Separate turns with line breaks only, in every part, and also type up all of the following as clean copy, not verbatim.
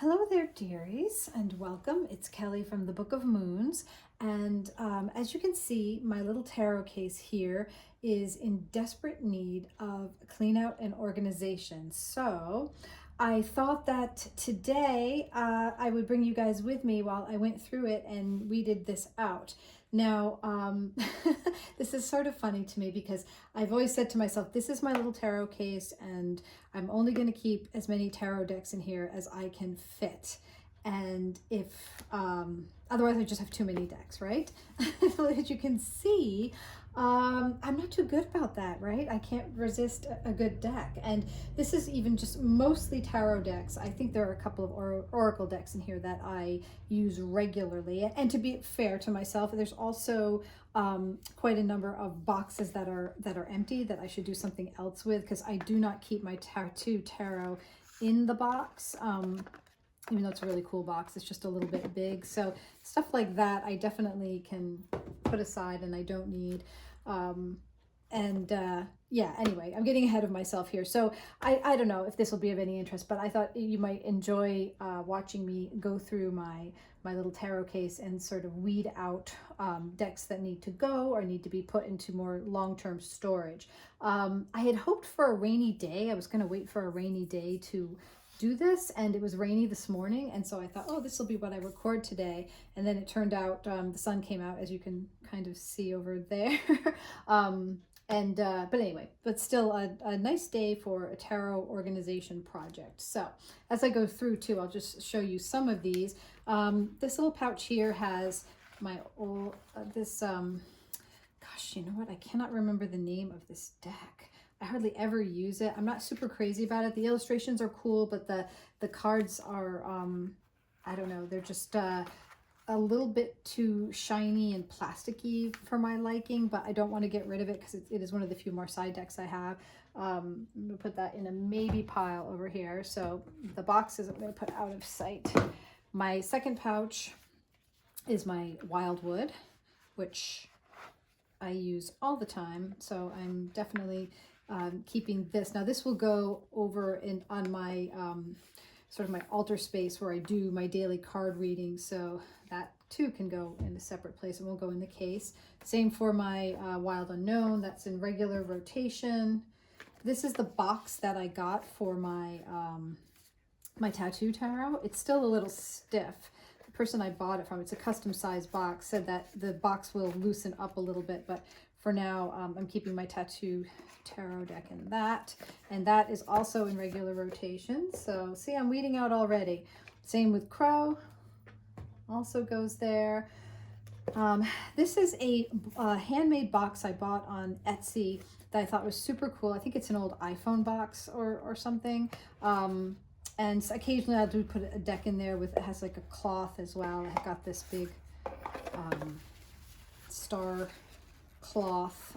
Hello there, dearies, and welcome. It's Kelly from the Book of Moons, and as you can see, my little tarot case here is in desperate need of a clean out and organization. So I thought that today I would bring you guys with me while I went through it and weeded this out. Now, this is sort of funny to me because I've always said to myself, this is my little tarot case and I'm only going to keep as many tarot decks in here as I can fit. And if, otherwise I just have too many decks, right? As you can see, I'm not too good about that, right? I can't resist a good deck. And this is even just mostly tarot decks. I think there are a couple of oracle decks in here that I use regularly. And to be fair to myself, there's also quite a number of boxes that are empty that I should do something else with, because I do not keep my tattoo tarot in the box. Even though it's a really cool box, it's just a little bit big. So stuff like that I definitely can put aside and I don't need. Yeah, anyway, I'm getting ahead of myself here. So I don't know if this will be of any interest, but I thought you might enjoy watching me go through my little tarot case and sort of weed out decks that need to go or need to be put into more long-term storage. I had hoped for a rainy day. I was going to wait for a rainy day to do this, and it was rainy this morning, and so I thought, oh, this will be what I record today. And then it turned out the sun came out, as you can kind of see over there. But anyway, but still a nice day for a tarot organization project. So as I go through too, I'll just show you some of these. This little pouch here has my old gosh, you know what, I cannot remember the name of this deck. I hardly ever use it. I'm not super crazy about it. The illustrations are cool, but the cards are, I don't know, they're just a little bit too shiny and plasticky for my liking, but I don't want to get rid of it because it is one of the few more side decks I have. I'm going to put that in a maybe pile over here. So the boxes I'm going to put out of sight. My second pouch is my Wildwood, which I use all the time. So I'm definitely keeping this. Now this will go over on my sort of my altar space where I do my daily card readings, so that too can go in a separate place and won't go in the case. Same for my Wild Unknown, that's in regular rotation. This is the box that I got for my my tattoo tarot. It's still a little stiff. The person I bought it from, it's a custom size box, said that the box will loosen up a little bit, but for now I'm keeping my tattoo tarot deck in that, and that is also in regular rotation. So see, I'm weeding out already. Same with Crow, also goes there. This is a handmade box I bought on Etsy that I thought was super cool. I think it's an old iPhone box or something. And so occasionally I'll put a deck in there with, it has like a cloth as well. I got this big star cloth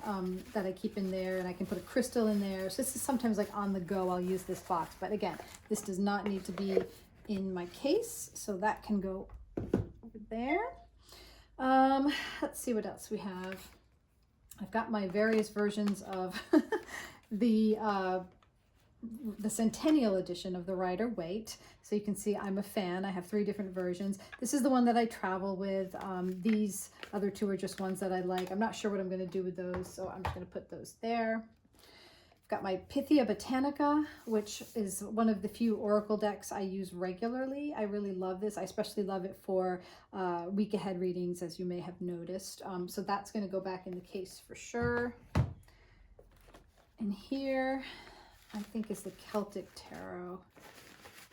that I keep in there, and I can put a crystal in there. So this is sometimes like on the go, I'll use this box. But again, this does not need to be in my case, so that can go over there. Let's see what else we have. I've got my various versions of the Centennial edition of the writer Waite. So you can see I'm a fan. I have 3 different versions. This is the one that I travel with. These other 2 are just ones that I like. I'm not sure what I'm going to do with those, so I'm just going to put those there. I've got my Pythia Botanica, which is one of the few oracle decks I use regularly. I really love this. I especially love it for week ahead readings, as you may have noticed. So that's going to go back in the case for sure. And here, I think is the Celtic Tarot.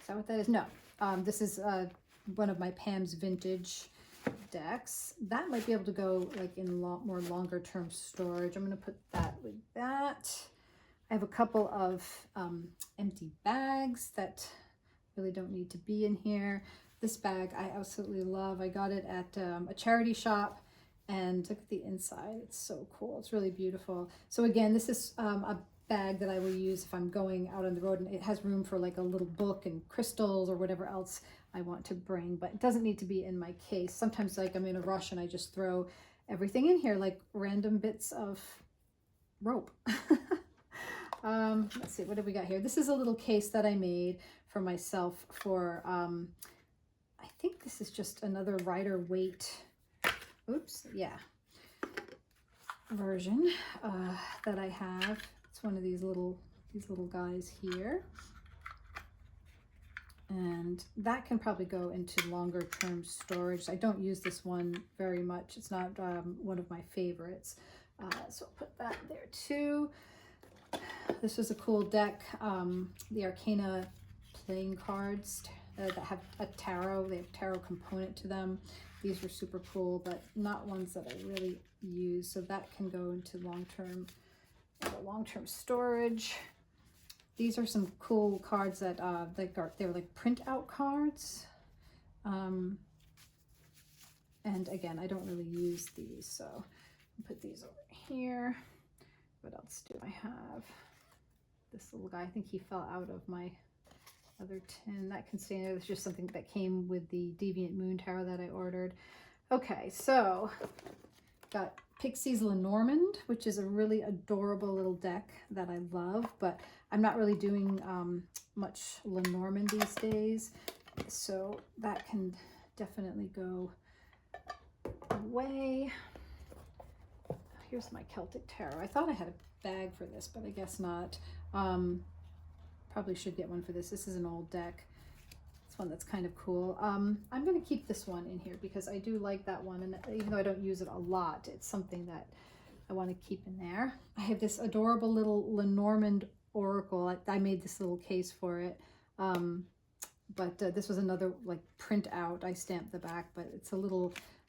Is that what that is? No. This is one of my Pam's vintage decks. That might be able to go like in more longer term storage. I'm going to put that with that. I have a couple of empty bags that really don't need to be in here. This bag I absolutely love. I got it at a charity shop, and look at the inside. It's so cool. It's really beautiful. So again, this is a bag that I will use if I'm going out on the road, and it has room for like a little book and crystals or whatever else I want to bring, but it doesn't need to be in my case. Sometimes like I'm in a rush and I just throw everything in here, like random bits of rope. Let's see, what have we got here? This is a little case that I made for myself for, I think this is just another Rider Waite, oops, yeah, version that I have. It's one of these little guys here. And that can probably go into longer term storage. I don't use this one very much. It's not one of my favorites. So I'll put that there too. This was a cool deck. The Arcana playing cards that have a tarot. They have tarot component to them. These were super cool, but not ones that I really use. So that can go into long-term storage. These are some cool cards that they were like print-out cards. And again, I don't really use these, so I'll put these over here. What else do I have? This little guy, I think he fell out of my other tin. That can stay in there. It's just something that came with the Deviant Moon Tarot that I ordered. Okay, so got Pixie's Lenormand, which is a really adorable little deck that I love, but I'm not really doing much Lenormand these days, so that can definitely go away. Here's my Celtic Tarot. I thought I had a bag for this, but I guess not. Probably should get one for this. This is an old deck. It's one that's kind of cool. I'm going to keep this one in here because I do like that one, and even though I don't use it a lot, it's something that I want to keep in there. I have this adorable little Lenormand Oracle. I made this little case for it, but this was another like print out. I stamped the back, but it's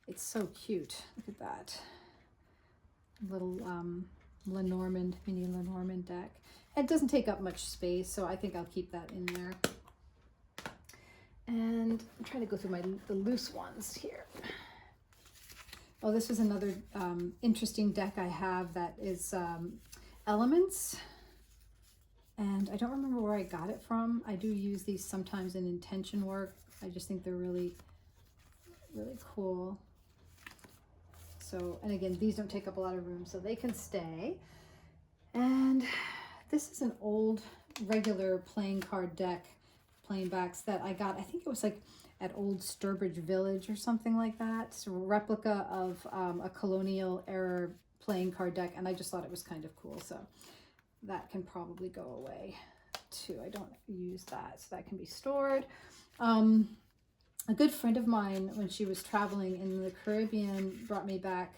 it's so cute. Look at that little Lenormand, mini Lenormand deck. It doesn't take up much space, so I think I'll keep that in there. And I'm trying to go through the loose ones here. Oh, this is another interesting deck I have that is Elements. And I don't remember where I got it from. I do use these sometimes in intention work. I just think they're really, really cool. So, and again, these don't take up a lot of room, so they can stay. And this is an old regular playing card deck, plain backs that I got. I think it was like at Old Sturbridge Village or something like that. It's a replica of a colonial era playing card deck, and I just thought it was kind of cool. So that can probably go away too. I don't use that, so that can be stored. A good friend of mine, when she was traveling in the Caribbean, brought me back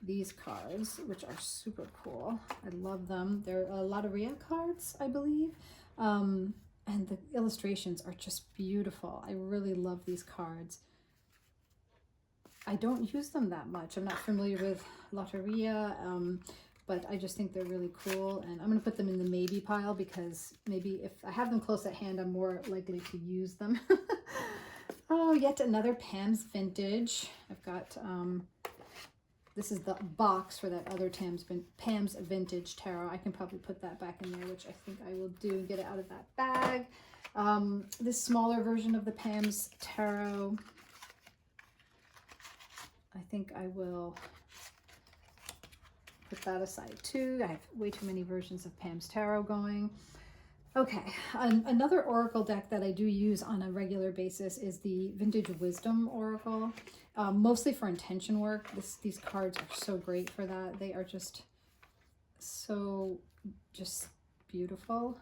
these cards, which are super cool. I love them. They're a Lotteria cards, I believe. And the illustrations are just beautiful. I really love these cards. I don't use them that much. I'm not familiar with Lotteria, but I just think they're really cool. And I'm going to put them in the maybe pile because maybe if I have them close at hand, I'm more likely to use them. Oh, yet another Pam's Vintage. I've got, this is the box for that other Pam's Vintage Tarot. I can probably put that back in there, which I think I will do and get it out of that bag. This smaller version of the Pam's Tarot, I think I will put that aside too. I have way too many versions of Pam's Tarot going. Okay, another Oracle deck that I do use on a regular basis is the Vintage Wisdom Oracle, mostly for intention work. These cards are so great for that. They are just so beautiful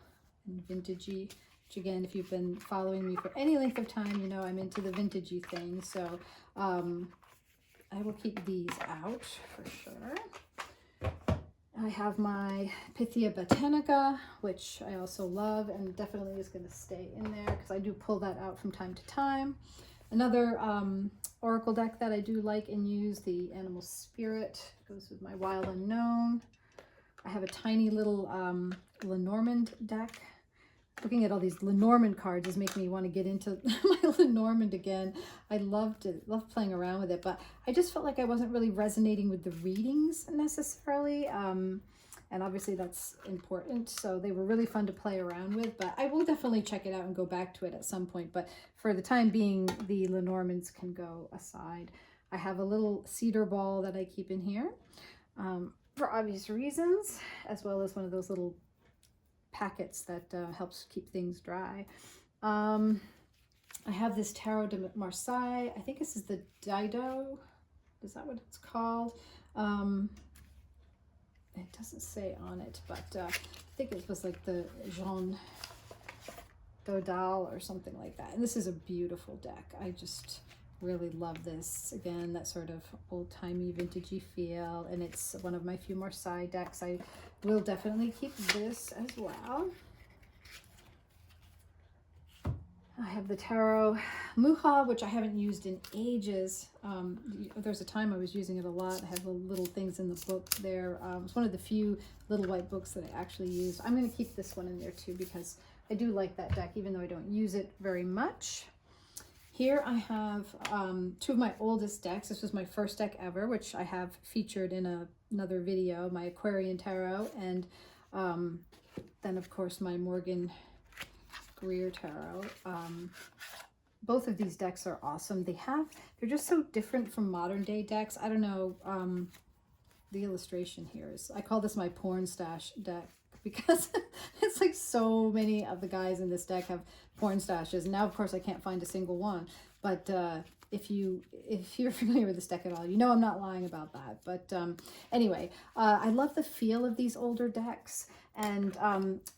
and vintagey, which again, if you've been following me for any length of time, you know I'm into the vintagey thing. So I will keep these out for sure. I have my Pythia Botanica, which I also love and definitely is going to stay in there because I do pull that out from time to time. Another Oracle deck that I do like and use, the Animal Spirit, goes with my Wild Unknown. I have a tiny little Lenormand deck. Looking at all these Lenormand cards is making me want to get into my Lenormand again. I love playing around with it, but I just felt like I wasn't really resonating with the readings necessarily. And obviously that's important. So they were really fun to play around with, but I will definitely check it out and go back to it at some point. But for the time being, the Lenormands can go aside. I have a little cedar ball that I keep in here for obvious reasons, as well as one of those little packets that helps keep things dry. I have this Tarot de Marseille. I think this is the Dido. Is that what it's called? It doesn't say on it, but I think it was like the Jean Dodal or something like that. And this is a beautiful deck. I just really love this. Again, that sort of old-timey, vintagey feel. And it's one of my few more side decks. I will definitely keep this as well. I have the Tarot Muha, which I haven't used in ages. There's a time I was using it a lot. I have little things in the book there. It's one of the few little white books that I actually used. I'm going to keep this one in there too because I do like that deck, even though I don't use it very much. Here I have two of my oldest decks. This was my first deck ever, which I have featured in another video, my Aquarian Tarot, and then of course my Morgan Greer Tarot. Both of these decks are awesome. They're just so different from modern day decks. I don't know, the illustration here is, I call this my porn stash deck because it's like so many of the guys in this deck have porn stashes. Now, of course, I can't find a single one, but if you're familiar with this deck at all, you know I'm not lying about that. But anyway, I love the feel of these older decks. And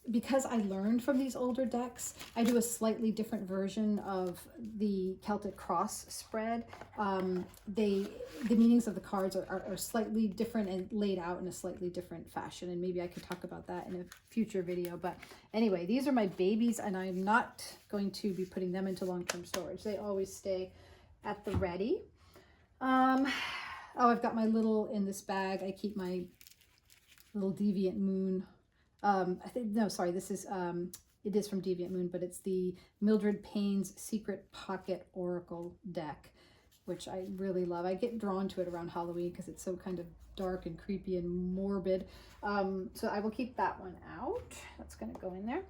because I learned from these older decks, I do a slightly different version of the Celtic cross spread. The meanings of the cards are slightly different and laid out in a slightly different fashion. And maybe I could talk about that in a future video. But anyway, these are my babies, and I'm not going to be putting them into long-term storage. They always stay at the ready. Oh, I've got my little, in this bag, I keep my little Deviant Moon. I think, no, sorry, this is, it is from Deviant Moon, but it's the Mildred Payne's Secret Pocket Oracle deck, which I really love. I get drawn to it around Halloween because it's so kind of dark and creepy and morbid. So I will keep that one out. That's going to go in there.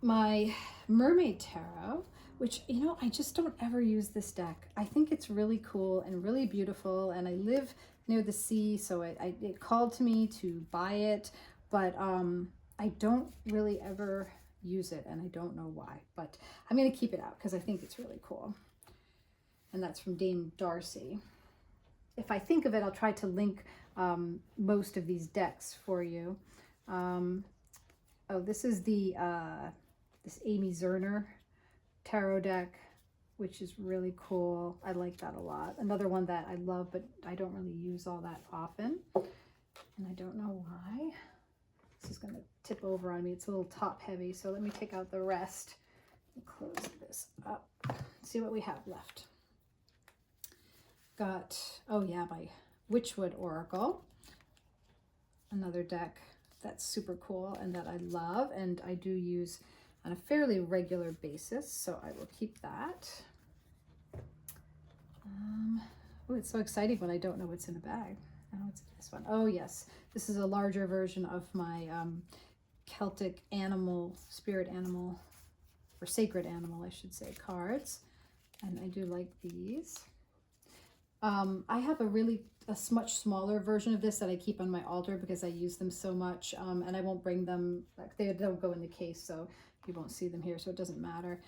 My Mermaid Tarot, which, you know, I just don't ever use this deck. I think it's really cool and really beautiful, and I live near the sea, so it called to me to buy it. But I don't really ever use it, and I don't know why. But I'm going to keep it out because I think it's really cool. And that's from Dame Darcy. If I think of it, I'll try to link most of these decks for you. Oh, this is the this Amy Zerner tarot deck, which is really cool. I like that a lot. Another one that I love, but I don't really use all that often. And I don't know why. This is going to tip over on me. It's a little top heavy, so let me take out the rest and close this up. See what we have left. Got, oh yeah, my Witchwood Oracle. Another deck that's super cool and that I love, and I do use on a fairly regular basis, so I will keep that. Oh, it's so exciting when I don't know what's in a bag. Oh, it's this one. Oh yes, this is a larger version of my Celtic animal, spirit animal, or sacred animal, I should say, cards. And I do like these. I have a much smaller version of this that I keep on my altar because I use them so much, and I won't bring them, like, they don't go in the case, so you won't see them here, so it doesn't matter.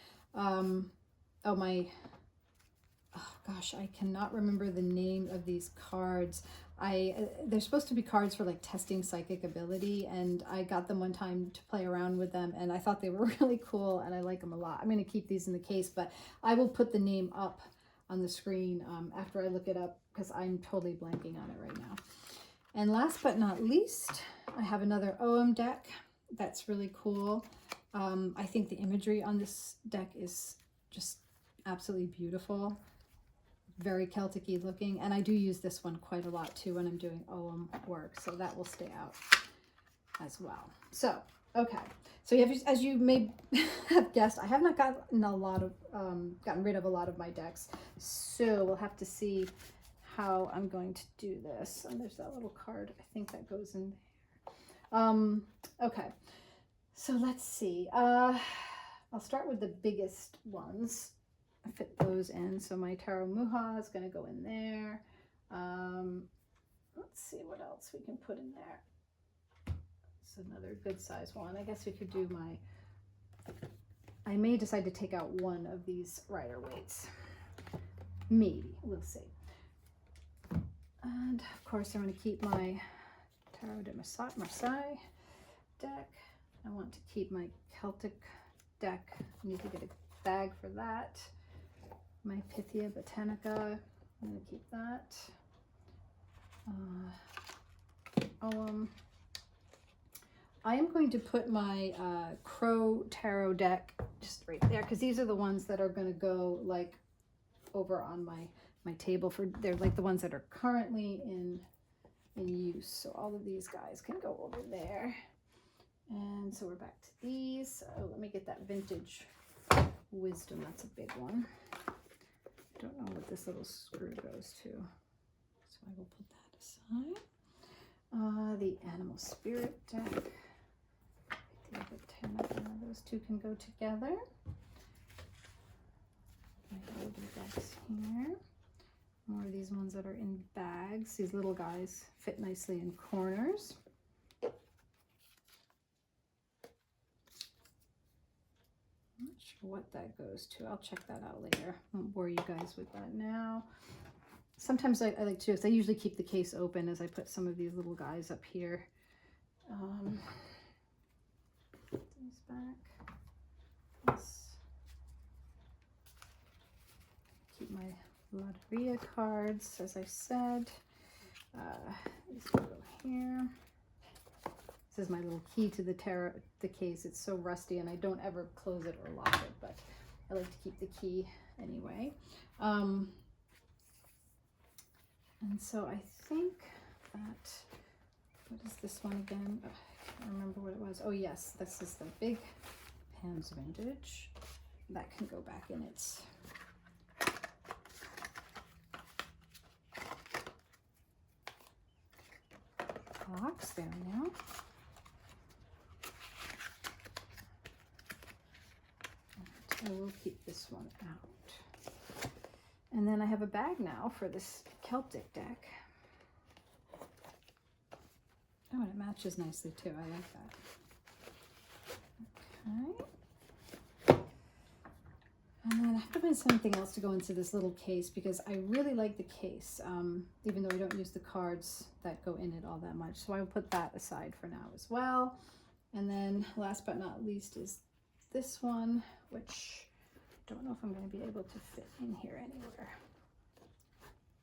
Oh gosh, I cannot remember the name of these cards. They're supposed to be cards for like testing psychic ability, and I got them one time to play around with them, and I thought they were really cool, and I like them a lot. I'm going to keep these in the case, but I will put the name up on the screen after I look it up because I'm totally blanking on it right now. And last but not least, I have another OM deck that's really cool. I think the imagery on this deck is just absolutely beautiful. Very Celtic-y looking, and I do use this one quite a lot too when I'm doing OM work, so that will stay out as well. So, okay, so as you may have guessed, I have not gotten rid of a lot of my decks, so we'll have to see how I'm going to do this. And there's that little card, I think, that goes in there. Okay, so let's see. I'll start with the biggest ones. I fit those in. So my Tarot Muha is going to go in there. Let's see what else we can put in there. is another good size one. I guess we could do I may decide to take out one of these Rider-Waites. Maybe, we'll see. And of course, I'm going to keep my Tarot de Marseille deck. I want to keep my Celtic deck. I need to get a bag for that. My Pythia Botanica. I'm going to keep that. I am going to put my Crow Tarot deck just right there, because these are the ones that are going to go like over on my table for, they're like the ones that are currently in use. So all of these guys can go over there. And so we're back to these. Oh, let me get that Vintage Wisdom. That's a big one. I don't know what this little screw goes to, so I will put that aside. The Animal Spirit deck. Those two can go together. My older decks here. More of these ones that are in bags. These little guys fit nicely in corners. I'm not sure what that goes to. I'll check that out later. I won't bore you guys with that now. Sometimes I like to do this. I usually keep the case open as I put some of these little guys up here. These back. This. Keep my Lotteria cards, as I said. These will go here. This is my little key to the case. It's so rusty and I don't ever close it or lock it, but I like to keep the key anyway. And so I think that, what is this one again? Oh, I can't remember what it was. Oh yes, this is the big Pam's Vintage. That can go back in its box there now. And I will keep this one out. And then I have a bag now for this Celtic deck. Oh, and it matches nicely too. I like that. Okay. And then I have to find something else to go into this little case because I really like the case, even though I don't use the cards that go in it all that much. So I will put that aside for now as well. And then last but not least is this one, which I don't know if I'm going to be able to fit in here anywhere.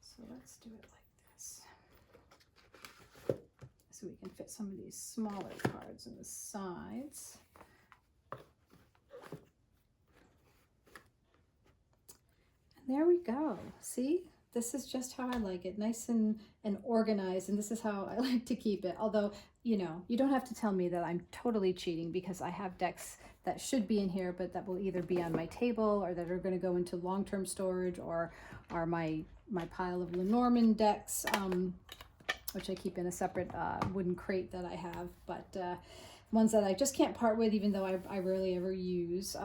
So let's do it like this. So we can fit some of these smaller cards in the sides. And there we go. See? This is just how I like it, nice and organized, and this is how I like to keep it. Although, you know, you don't have to tell me that I'm totally cheating because I have decks that should be in here, but that will either be on my table or that are going to go into long-term storage or are my pile of Lenormand decks, which I keep in a separate wooden crate that I have, but ones that I just can't part with, even though I rarely ever use.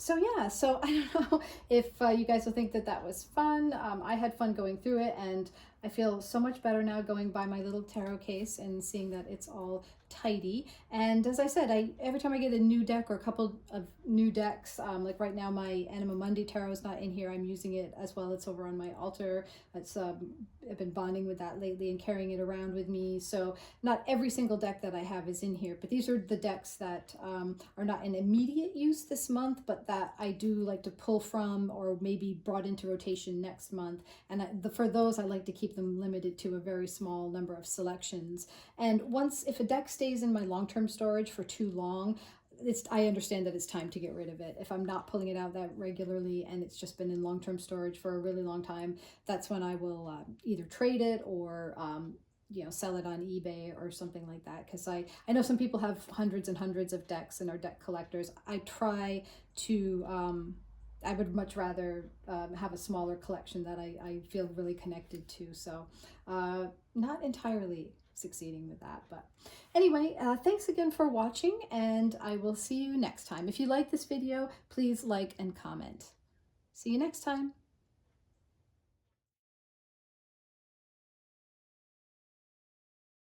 So yeah, so I don't know if you guys will think that that was fun. I had fun going through it, and I feel so much better now going by my little tarot case and seeing that it's all tidy. And as I said, every time I get a new deck or a couple of new decks, like right now my Anima Mundi Tarot is not in here. I'm using it as well. It's over on my altar. It's I've been bonding with that lately and carrying it around with me. So not every single deck that I have is in here, but these are the decks that are not in immediate use this month, but that I do like to pull from or maybe brought into rotation next month. And for those, I like to keep them limited to a very small number of selections. And if a deck stays in my long-term storage for too long, I understand that it's time to get rid of it. If I'm not pulling it out that regularly and it's just been in long-term storage for a really long time, that's when I will either trade it or you know, sell it on eBay or something like that. Because I know some people have hundreds and hundreds of decks and are deck collectors. I try to I would much rather have a smaller collection that I feel really connected to. So not entirely succeeding with that, but anyway, thanks again for watching, and I will see you next time. If you like this video, please like and comment. See you next time.